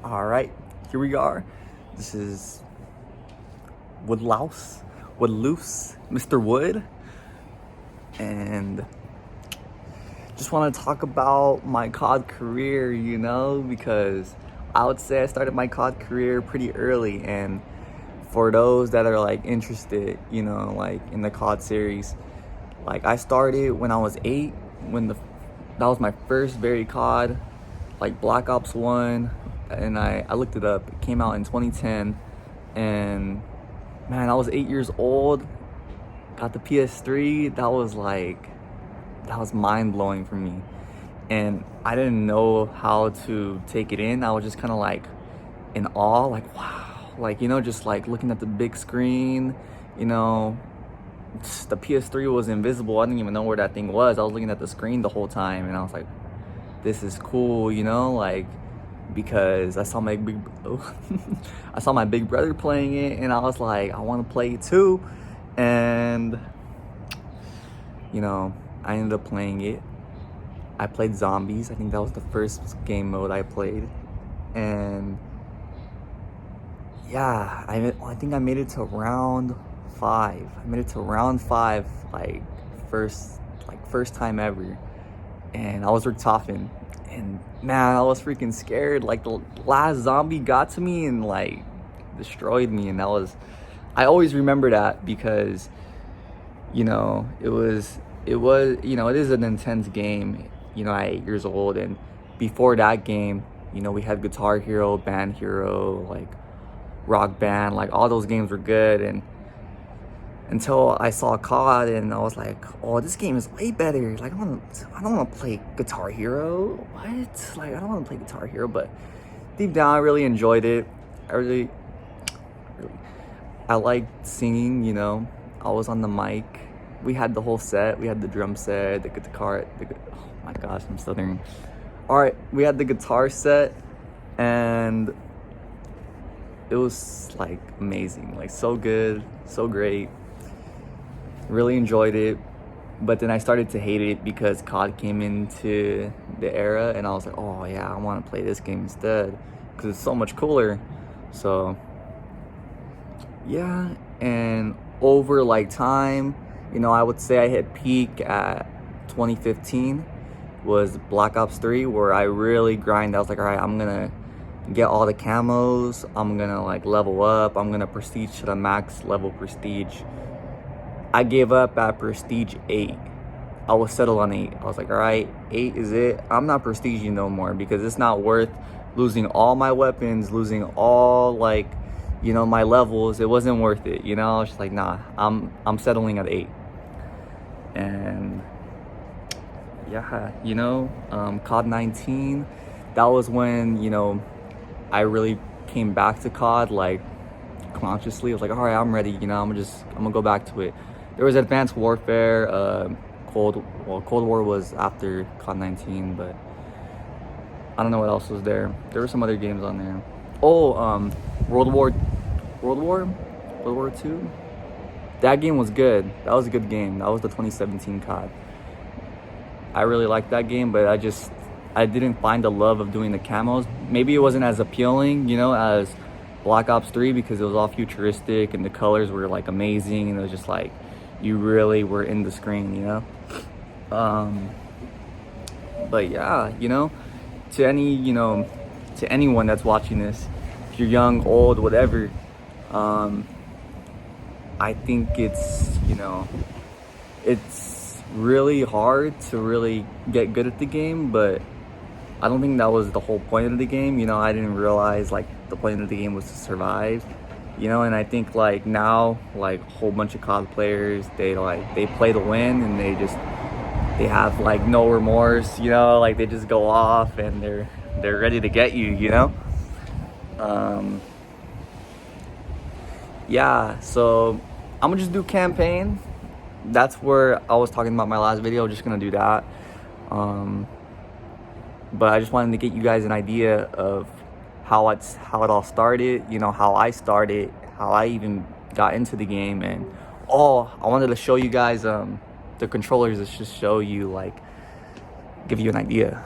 All right, here we are. This is Woodlouse, Mr. Wood, and just want to talk about my COD career, because I would say I started my COD career pretty early. And for those that are like interested, like in the COD series, like I started when I was 8, that was my first very COD, like Black Ops 1, and I looked it up. It came out in 2010, and man, I was 8 years old, got the PS3. That was mind-blowing for me, and I didn't know how to take it in. I was just kind of like in awe, like wow, like just like looking at the big screen. you know the PS3 was invisible. I didn't even know where that thing was. I was looking at the screen the whole time, and I was like, this is cool, like, because I saw my I saw my big brother playing it, and I was like, I want to play it too. And I ended up playing it. I played Zombies. I think that was the first game mode I played, and yeah, I think I made it to round 5. I made it to round 5, like first time ever, and I was Richtofen. And man, I was freaking scared. Like the last zombie got to me and like destroyed me, and I always remember that because it is an intense game. At 8 years old, and before that game, we had Guitar Hero, Band Hero, like Rock Band, like all those games were good. And until I saw COD, and I was like, oh, this game is way better. Like I don't want to play Guitar Hero. What? Like I don't want to play Guitar Hero. But deep down, I really enjoyed it. I liked singing. I was on the mic. We had the whole set. We had the drum set, the guitar. Oh my gosh, I'm stuttering. All right, we had the guitar set, and it was like amazing, like so good, so great. Really enjoyed it. But then I started to hate it because COD came into the era, and I was like, oh yeah, I want to play this game instead because it's so much cooler. So yeah, and over like time, I would say I hit peak at 2015 was Black Ops 3, where I really grind. I was like, all right, I'm gonna get all the camos, I'm gonna like level up, I'm gonna prestige to the max level prestige. I gave up at prestige 8. I was settled on 8. I was like, all right, 8 is it. I'm not prestiging no more because it's not worth losing all my weapons, losing all like my levels. It wasn't worth it. I was just like, nah, I'm settling at 8. And yeah, COD 19, that was when I really came back to COD, like consciously. I was like, all right, I'm ready. I'm gonna go back to it. There was Advanced Warfare, Cold War was after COD 19, but I don't know what else was there. There were some other games on there. Oh, World War II. That game was good. That was a good game. That was the 2017 COD. I really liked that game, but I didn't find the love of doing the camos. Maybe it wasn't as appealing, as Black Ops 3 because it was all futuristic and the colors were like amazing, and it was just like you really were in the screen, But yeah, to anyone that's watching this, if you're young, old, whatever, I think it's really hard to really get good at the game, but I don't think that was the whole point of the game. I didn't realize like the point of the game was to survive, and I think like now, like a whole bunch of COD players, they play to win, and they have like no remorse, like they just go off and they're ready to get you, yeah, so I'm gonna just do campaign. That's where I was talking about my last video. Just gonna do that. But I just wanted to get you guys an idea of how it all started, how I started, how I even got into the game. And I wanted to show you guys the controllers to just show you, like, give you an idea.